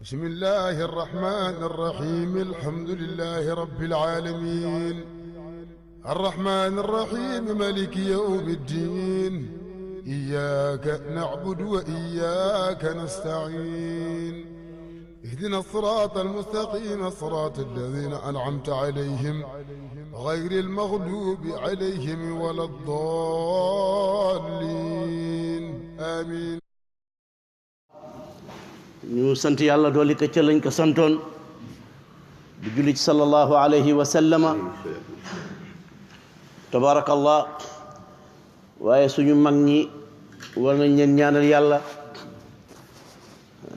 بسم الله الرحمن الرحيم الحمد لله رب العالمين الرحمن الرحيم مالك يوم الدين إياك نعبد وإياك نستعين اهدنا الصراط المستقيم صراط الذين أنعمت عليهم غير المغلوب عليهم ولا الضالين آمين. ñu sant yàlla dooli ko ca lañ ko santoon di julli ci sallallahu alayhi wa sallama tabarakallah waaye suñu mag ñi war nañ leen ñaanal yàlla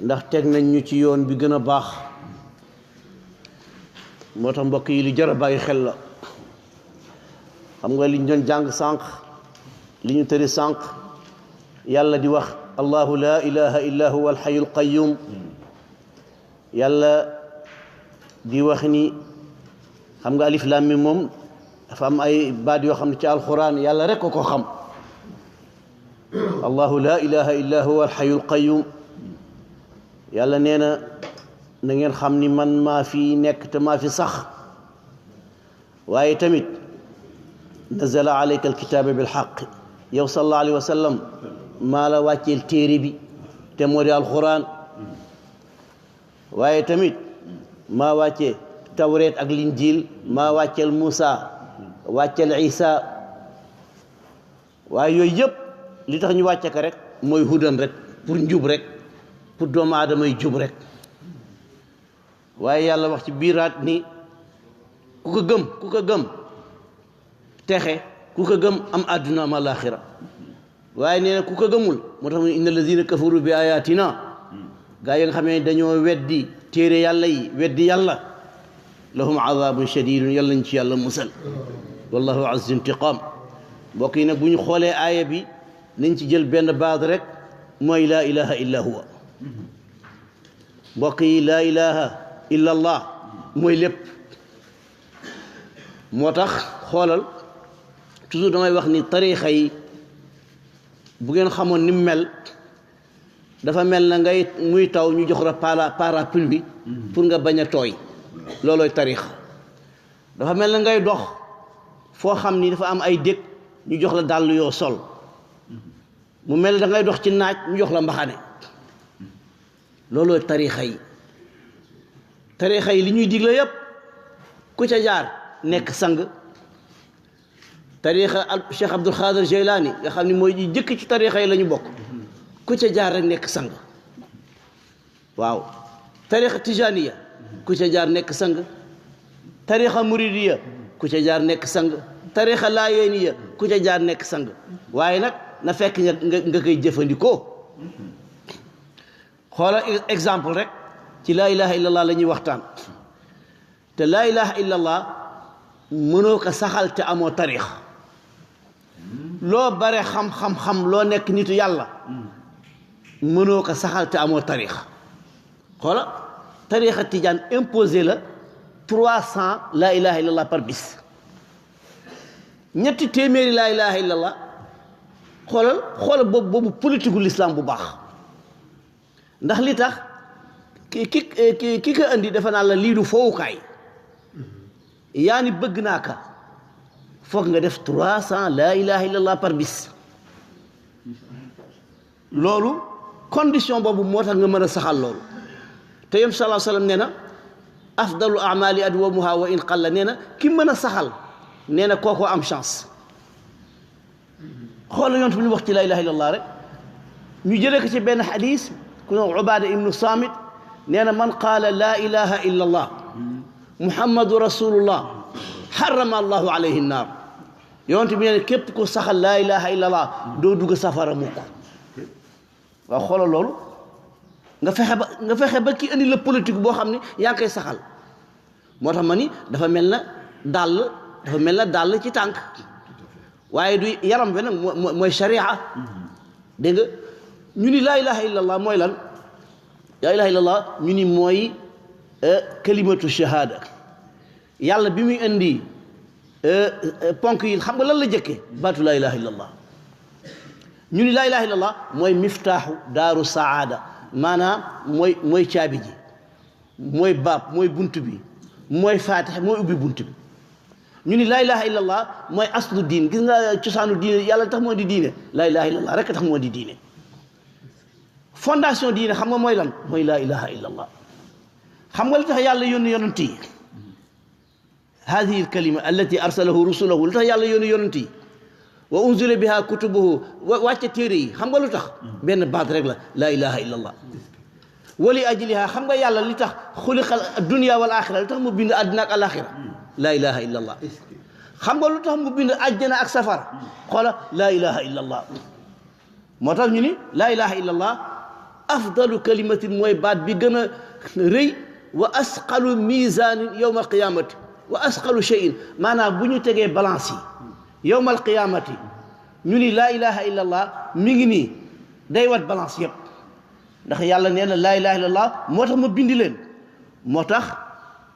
ndax teg nañ ñu ci yoon bi gën a baax moo tax mbokk yi lu jar a bàyyi xel la xam nga liñ doon jàng sànq li ñu tëri sànq yàlla di wax allahu la ilaha illa huwa alxayul qayyum yàlla di wax ni xam nga alif lam mim moom dafa am ay baat yoo xam ne ci alquran yàlla rek ko xam allahu la ilaha illa huwa alxayul qayyum yàlla nee na na ngeen xam ni man maa fi nekk te maa fi sax waaye tamit nazala alayka alkitaba bilxaq yow sallallahu alayhi wa sallam maa la wàcceel téere bi te moo di alquran waaye tamit maa wàcce tawreet ak linjil maa wàcceel Muusa wàcceel Isa waaye yooyu yëpp li tax ñu wàcce ko rek mooy hudan rek pour njub rek pour doomu aadama yi jub rek waaye yàlla wax ci biiraat ni ku ko gëm texe ku ko gëm am àdduna am alaaxira waaye nee na ku ko gëmul moo tax mu ne inna allazina kafaru bi ayatina gaa yi nga xam ne dañoo weddi téere yàlla yi weddi yàlla lahum azabun shadidun yàlla ñu ci yàlla musal wallahu azzu intiqam mbokk yi nag bu ñu xoolee aaya bi nañ ci jël benn baat rek mooy laa ilaha illa huwa mbokk yi laa ilaha illa allah mooy lépp moo tax xoolal toujours damay wax ni tariixa yi bu ngeen xamoon ni mu mel dafa mel na ngay muy taw ñu jox la parapluie pour nga bañ a tooy loolooy tariixa dafa mel na ngay dox foo xam ni dafa am ay dëkk ñu jox la dàll yoo sol mu mel da ngay dox ci naaj ñu jox la mbaxane loolooy tariixa yi li ñuy digle yépp ku ca jaar nekk sang tariixa Cheikh Abdul Xaadir Jeylaani nga xam ne mooy jëkk ci tariixa yi la ñu bokk ku ca jaar rek nekk sang waaw tariixa Tijaaniya ku ca jaar nekk sang tariixa Muridiya ku ca jaar nekk sang tariixa Laayeeniya ku ca jaar nekk sang waaye nag na fekk nga koy jëfandikoo xoola exemple rek ci laa ilaha illallah la ñuy waxtaan te laa ilaha illallah mënoo ko saxal te amoo tariix loo bare xam-xam loo nekk nitu yàlla mënoo ko saxal te amoo tariix xoola tariixa tijaan imposé la 300 laa ilaha illallah par bis ñetti téeméeri laa ilaha illallah xoolal boobu politique gu l'islam bu baax ndax li tax ki ko andi dafa naa la lii du fowukaay yaa ni bëgg naa ka foog nga def 300 laa ilaha illallah par bis loolu condition boobu moo tax nga mën a saxal loolu te yom sallallahu alayhi wa sallam nee na afdalu amali adwamuha wa in qalla nee na ki mën a saxal nee na kookoo am chance xoolal yonent bi ñu wax ci laa ilaha illallah rek ñu jëlee ko ci benn xadis ku ne Ubaada ibnu Saamit nee na man qaala laa ilaha illallah muhammadu rasulullah xarama allahu alayhi naar yonent bi nee na képp ko saxal laa ilaha illallah doo dugg safara mukk waaw xoolal loolu nga fexe ba ki indi la politique boo xam ne yaa ngi koy saxal moo tax ma ni dafa mel na dàll ci tànk waaye du yaram bi nag mooy sharia dégg nga ñu ni laa ilaha illallah mooy lan laa ilaha illallah ñu ni mooy kalimatu shahada yàlla bi muy indi ponk yi xam nga lan la jëkke baatu laa ilaha illallah ñu ni laa ilaha illallah mooy miftaaxu daaru saada maanaam mooy caabi ji mooy baab mooy bunt bi mooy faatiha mooy ubbi bunt bi ñu ni laa ilaha illallah mooy aslu diin gis nga cosaanu diine yàlla tax moo di diine laa ilaha illallah rek tax moo di diine fondation diine xam nga mooy lan mooy laa ilaha illallah xam nga li tax yàlla yónni yonent yi hadihi alkalima allati arsalahu rusulahu li tax yàlla yónni yonent yi wa unzila biha kutubuhu wàcce téere yi xam nga lu tax benn baat rek la laa ilaha illallah wali ajliha xam nga yàlla li tax xuliqal dunya wal axira lu tax mu bind àddina ak alaxira laa ilaha illallah xam nga lu tax mu bind àjjana ak safara xoola laa ilaha illallah moo tax ñu ni laa ilaha illallah afdalu kalimatin mooy baat bi gën a rëy wa asqalu misanin yowma alqiyamati wa asqalu cheyin maanaam bu ñu tegee balance yi yowma alqiyamati ñu ni laa ilaha illallah mi ngi nii day wat balance yëpp ndax yàlla nee na laa ilaha illallah moo tax ma bindi leen moo tax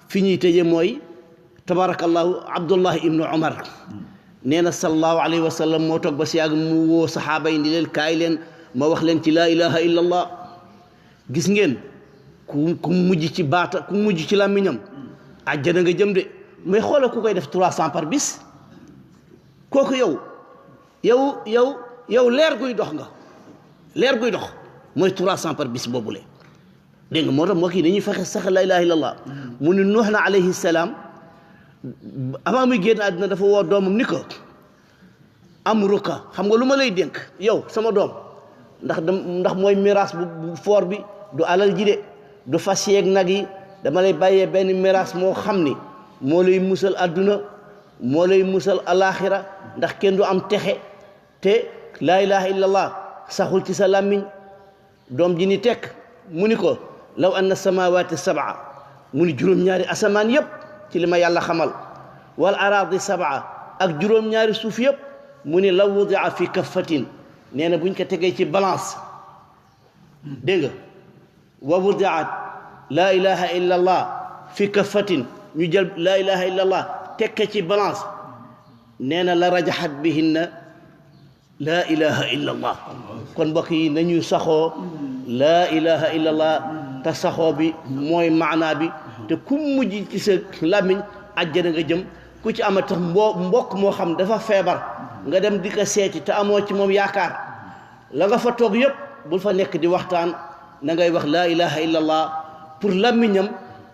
fi ñuy tëjee mooy tabarakallahu abdullahi ibnu umar nee na sallallahu alayhi wa sallam moo toog ba si yàgg mu woo saxaaba yi ni leen kaay leen ma wax leen ci laa ilaha illallah gis ngeen ku mujj ci baata ku mujj ci làmmiñam àjjana nga jëm de mais xoolal ku koy def 300 par bis kooku yow leer guy dox nga leer guy dox mooy 300 par bis boobule dégg nga moo tax moo kii dañuy fexe sax laa ilaha illallah mu ni nuux na alayhi salaam avant muy génn àddina dafa woo doomam ni ko amruka xam nga lu ma lay dénk yow sama doom ndax mooy miraas bu foor bi du alal ji de du fas yeeg nag yi dama lay bàyyee benn miraas moo xam ni moo lay musal àdduna moo lay musal alaxira ndax kenn du am texe te laa ilaha illallah saxul ci sa làmmiñ doom ji ni tekk mu ni ko law anna samawati sab'a mu ni juróom-ñaari asamaan yëpp ci li ma yàlla xamal wal araadi sab'a ak juróom-ñaari suuf yëpp mu ni law wudia fi kaffatin nee na buñ ko tegee ci balance dégg nga wa wudiat laa ilaha illa allah fi kaffatin ñu jël laa ilaha illa allah tekke ci balance nee na la rajaxat bihinna laa ilaha illa allah kon mbokk yi nañu saxoo laa ilaha illa allah te saxoo bi mooy maanaa bi te ku mujj ci sa làmmiñ àjjana nga jëm ku ci ama tax mbokk moo xam dafa feebar nga dem di ko seeti te amoo ci moom yaakaar la nga fa toog yëpp bul fa nekk di waxtaan na ngay wax laa ilaha illa allah pour làmmiñam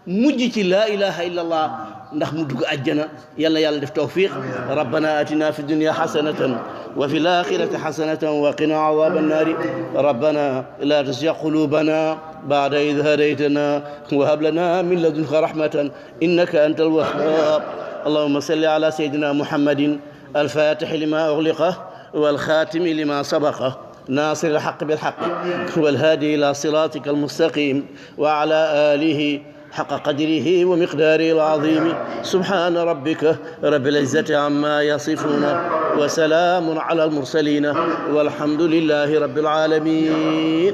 mujj ci laa ilaha illa allah ndax mu dugg àjjana yal na yàlla def tawfiq rabbana atina fi dunya hasanatan wa fi l-akhirati hasanatan wa qina adhaba an-nari rabbana la tuzigh qulubana ba'da idh hadaytana wa hab lana min ladunka rahmatan innaka antal wahhab allahumma salli ala sayyidina muhammadin al-fatih lima ughliqa wal khatim lima sabaqa ناصر الحق بالحق والهادي إلى صراطك المستقيم وعلى آله حق قدره ومقداره العظيم سبحان ربك رب العزة عما يصفون وسلام على المرسلين والحمد لله رب العالمين